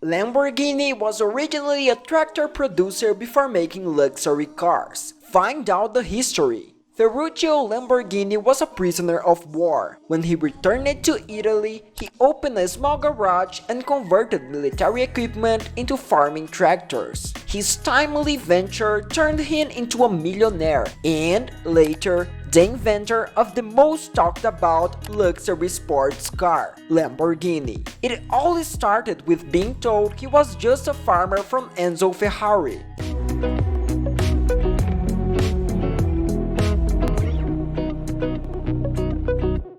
Lamborghini was originally a tractor producer before making luxury cars. Find out the history. Ferruccio Lamborghini was a prisoner of war. When he returned to Italy, he opened a small garage and converted military equipment into farming tractors. His timely venture turned him into a millionaire and, later, the inventor of the most talked about luxury sports car, Lamborghini. It all started with being told he was just a farmer from Enzo Ferrari.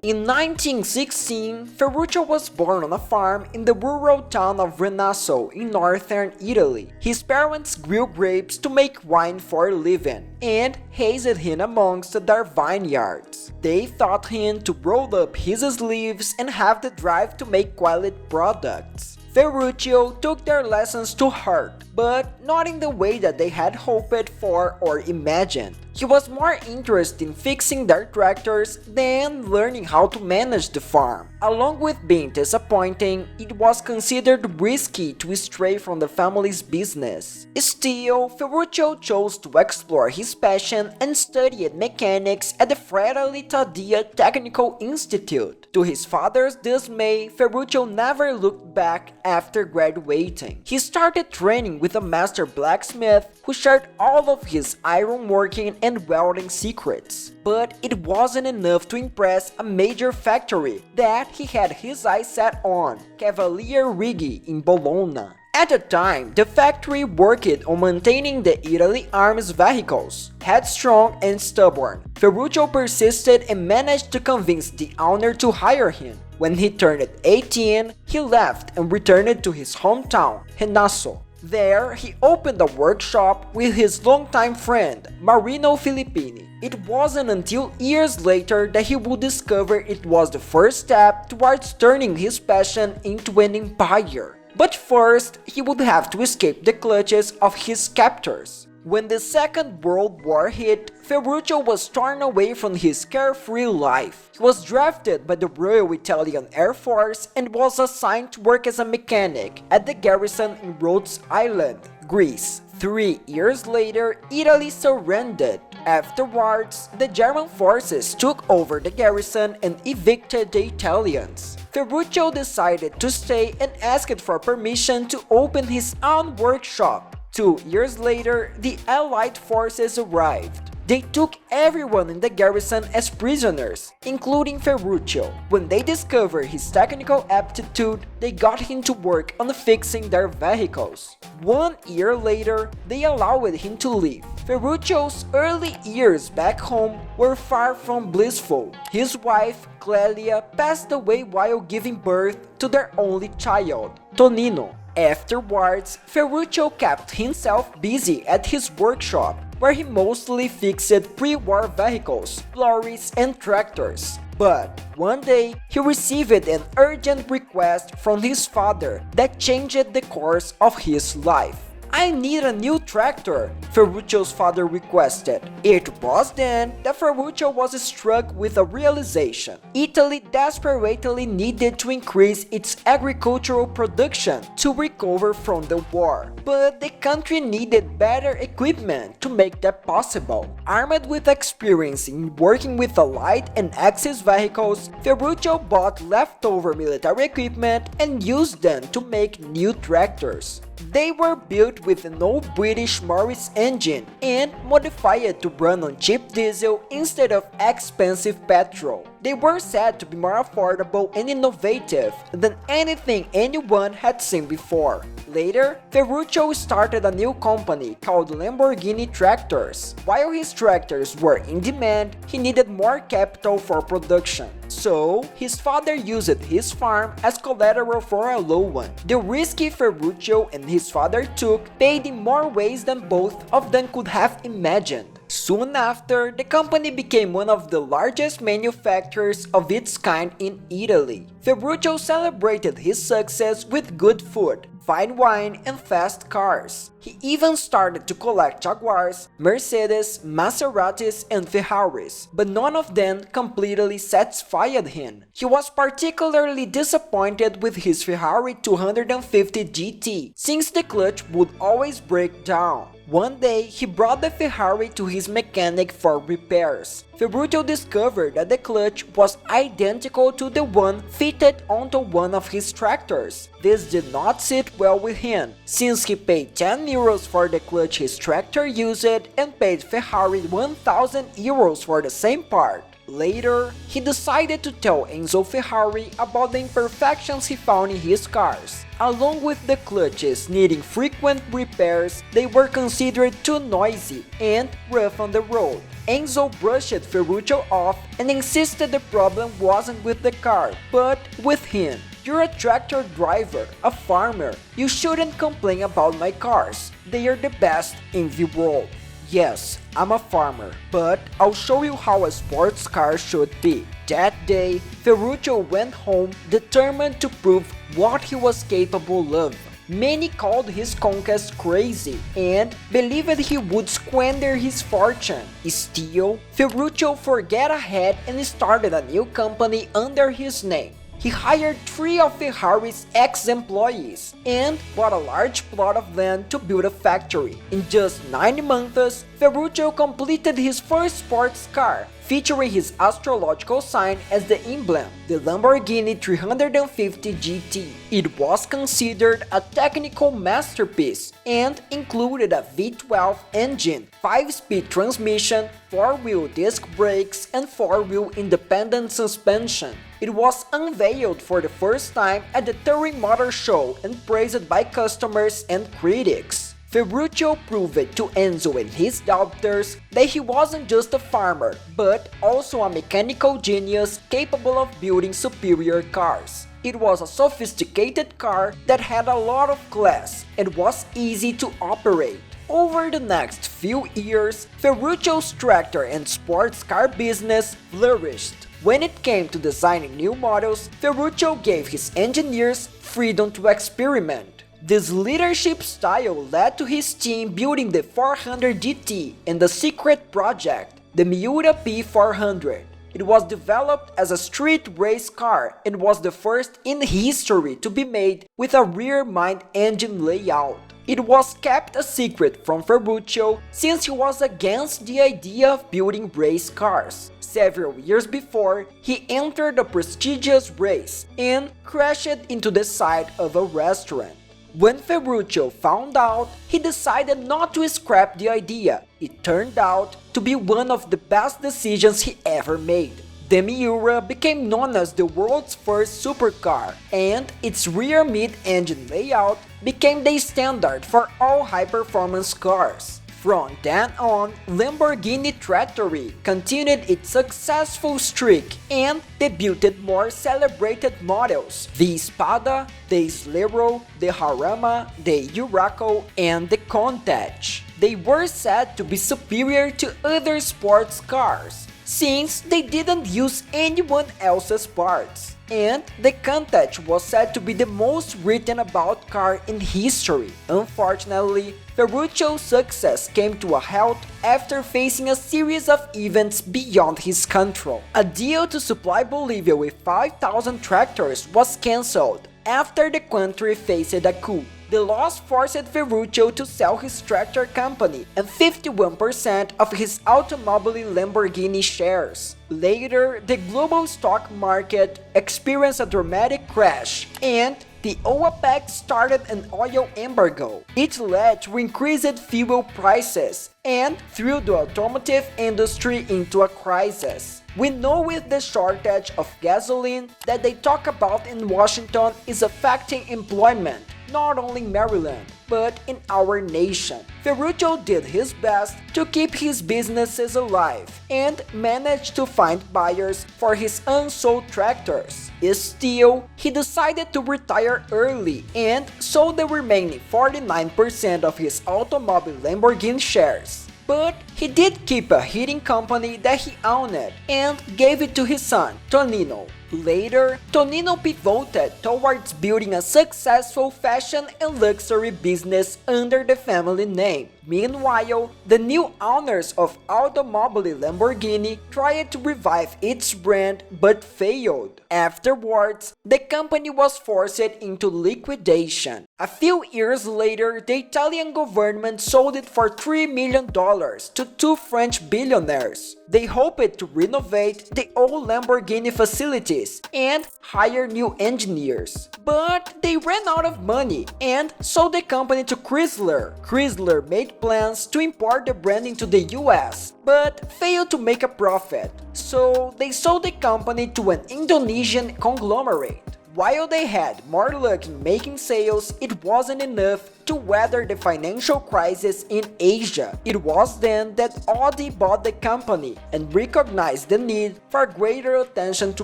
In 1916, Ferruccio was born on a farm in the rural town of Renasso in northern Italy. His parents grew grapes to make wine for a living and raised him amongst their vineyards. They taught him to roll up his sleeves and have the drive to make quality products. Ferruccio took their lessons to heart, but not in the way that they had hoped for or imagined. He was more interested in fixing their tractors than learning how to manage the farm. Along with being disappointing, it was considered risky to stray from the family's business. Still, Ferruccio chose to explore his passion and studied mechanics at the Fratelli Taddia Technical Institute. To his father's dismay, Ferruccio never looked back after graduating. He started training with a master blacksmith who shared all of his ironworking and welding secrets. But it wasn't enough to impress a major factory that he had his eyes set on, Cavalier Righi in Bologna. At the time, the factory worked on maintaining the Italy Arms vehicles. Headstrong and stubborn, Ferruccio persisted and managed to convince the owner to hire him. When he turned 18, he left and returned to his hometown, Renasso. There, he opened a workshop with his longtime friend, Marino Filippini. It wasn't until years later that he would discover it was the first step towards turning his passion into an empire. But first, he would have to escape the clutches of his captors. When the Second World War hit, Ferruccio was torn away from his carefree life. He was drafted by the Royal Italian Air Force and was assigned to work as a mechanic at the garrison in Rhodes Island, Greece. 3 years later, Italy surrendered. Afterwards, the German forces took over the garrison and evicted the Italians. Ferruccio decided to stay and asked for permission to open his own workshop. 2 years later, the Allied forces arrived. They took everyone in the garrison as prisoners, including Ferruccio. When they discovered his technical aptitude, they got him to work on fixing their vehicles. 1 year later, they allowed him to leave. Ferruccio's early years back home were far from blissful. His wife, Clelia, passed away while giving birth to their only child, Tonino. Afterwards, Ferruccio kept himself busy at his workshop, where he mostly fixed pre-war vehicles, lorries and tractors. But one day, he received an urgent request from his father that changed the course of his life. "I need a new tractor," Ferruccio's father requested. It was then that Ferruccio was struck with a realization. Italy desperately needed to increase its agricultural production to recover from the war. But the country needed better equipment to make that possible. Armed with experience in working with Allied and Axis vehicles, Ferruccio bought leftover military equipment and used them to make new tractors. They were built with an old British Morris engine and modified to run on cheap diesel instead of expensive petrol. They were said to be more affordable and innovative than anything anyone had seen before. Later, Ferruccio started a new company called Lamborghini Tractors. While his tractors were in demand, he needed more capital for production. So, his father used his farm as collateral for a loan. The risky Ferruccio and his father took paid in more ways than both of them could have imagined. Soon after, the company became one of the largest manufacturers of its kind in Italy. Ferruccio celebrated his success with good food, fine wine, and fast cars. He even started to collect Jaguars, Mercedes, Maseratis, and Ferraris, but none of them completely satisfied him. He was particularly disappointed with his Ferrari 250 GT, since the clutch would always break down. One day, he brought the Ferrari to his mechanic for repairs. Ferruccio discovered that the clutch was identical to the one fitted onto one of his tractors. This did not sit well with him, since he paid 10 euros for the clutch his tractor used and paid Ferrari 1000 euros for the same part. Later, he decided to tell Enzo Ferrari about the imperfections he found in his cars. Along with the clutches needing frequent repairs, they were considered too noisy and rough on the road. Enzo brushed Ferruccio off and insisted the problem wasn't with the car, but with him. "You're a tractor driver, a farmer. You shouldn't complain about my cars. They are the best in the world." "Yes, I'm a farmer, but I'll show you how a sports car should be." That day, Ferruccio went home determined to prove what he was capable of. Many called his conquest crazy and believed he would squander his fortune. Still, Ferruccio forgot ahead and started a new company under his name. He hired 3 of Ferrari's ex-employees and bought a large plot of land to build a factory. In just 9 months, Ferruccio completed his first sports car, featuring his astrological sign as the emblem, the Lamborghini 350 GT. It was considered a technical masterpiece and included a V12 engine, 5-speed transmission, 4-wheel disc brakes, and 4-wheel independent suspension. It was unveiled for the first time at the Touring Motor Show and praised by customers and critics. Ferruccio proved to Enzo and his doubters that he wasn't just a farmer, but also a mechanical genius capable of building superior cars. It was a sophisticated car that had a lot of class and was easy to operate. Over the next few years, Ferruccio's tractor and sports car business flourished. When it came to designing new models, Ferruccio gave his engineers freedom to experiment. This leadership style led to his team building the 400 GT and the secret project, the Miura P400. It was developed as a street race car and was the first in history to be made with a rear main engine layout. It was kept a secret from Ferruccio since he was against the idea of building race cars. Several years before, he entered a prestigious race and crashed into the side of a restaurant. When Ferruccio found out, he decided not to scrap the idea. It turned out to be one of the best decisions he ever made. The Miura became known as the world's first supercar, and its rear mid-engine layout became the standard for all high-performance cars. From then on, Lamborghini Trattoria continued its successful streak and debuted more celebrated models: the Spada, the Slero, the Harama, the Huraco, and the Countach. They were said to be superior to other sports cars, since they didn't use anyone else's parts. And the Countach was said to be the most written about car in history. Unfortunately, Ferruccio's success came to a halt after facing a series of events beyond his control. A deal to supply Bolivia with 5,000 tractors was cancelled after the country faced a coup. The loss forced Ferruccio to sell his tractor company and 51% of his automobile Lamborghini shares. Later, the global stock market experienced a dramatic crash, and the OPEC started an oil embargo. It led to increased fuel prices and threw the automotive industry into a crisis. We know with the shortage of gasoline that they talk about in Washington is affecting employment, not only in Maryland, but in our nation. Ferruccio did his best to keep his businesses alive and managed to find buyers for his unsold tractors. Still, he decided to retire early and sold the remaining 49% of his automobile Lamborghini shares. But he did keep a heating company that he owned and gave it to his son, Tonino. Later, Tonino pivoted towards building a successful fashion and luxury business under the family name. Meanwhile, the new owners of Automobili Lamborghini tried to revive its brand but failed. Afterwards, the company was forced into liquidation. A few years later, the Italian government sold it for $3 million to two French billionaires. They hoped to renovate the old Lamborghini facilities and hire new engineers. But they ran out of money and sold the company to Chrysler. Chrysler made plans to import the brand into the US, but failed to make a profit. So they sold the company to an Indonesian conglomerate. While they had more luck in making sales, it wasn't enough to weather the financial crisis in Asia. It was then that Audi bought the company and recognized the need for greater attention to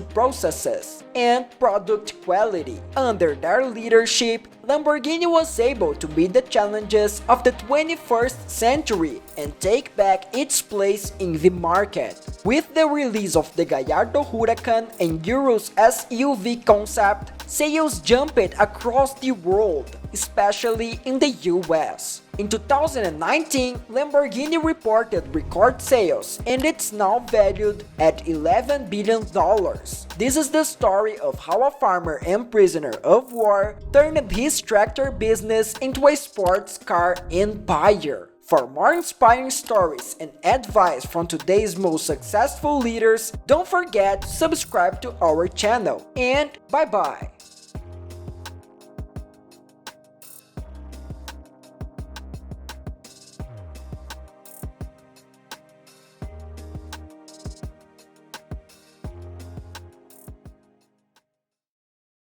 processes and product quality. Under their leadership, Lamborghini was able to meet the challenges of the 21st century and take back its place in the market. With the release of the Gallardo Huracan and Urus SUV concept, sales jumped across the world, especially in the US. In 2019, Lamborghini reported record sales and it's now valued at $11 billion. This is the story of how a farmer and prisoner of war turned his tractor business into a sports car empire. For more inspiring stories and advice from today's most successful leaders, don't forget to subscribe to our channel. And bye-bye!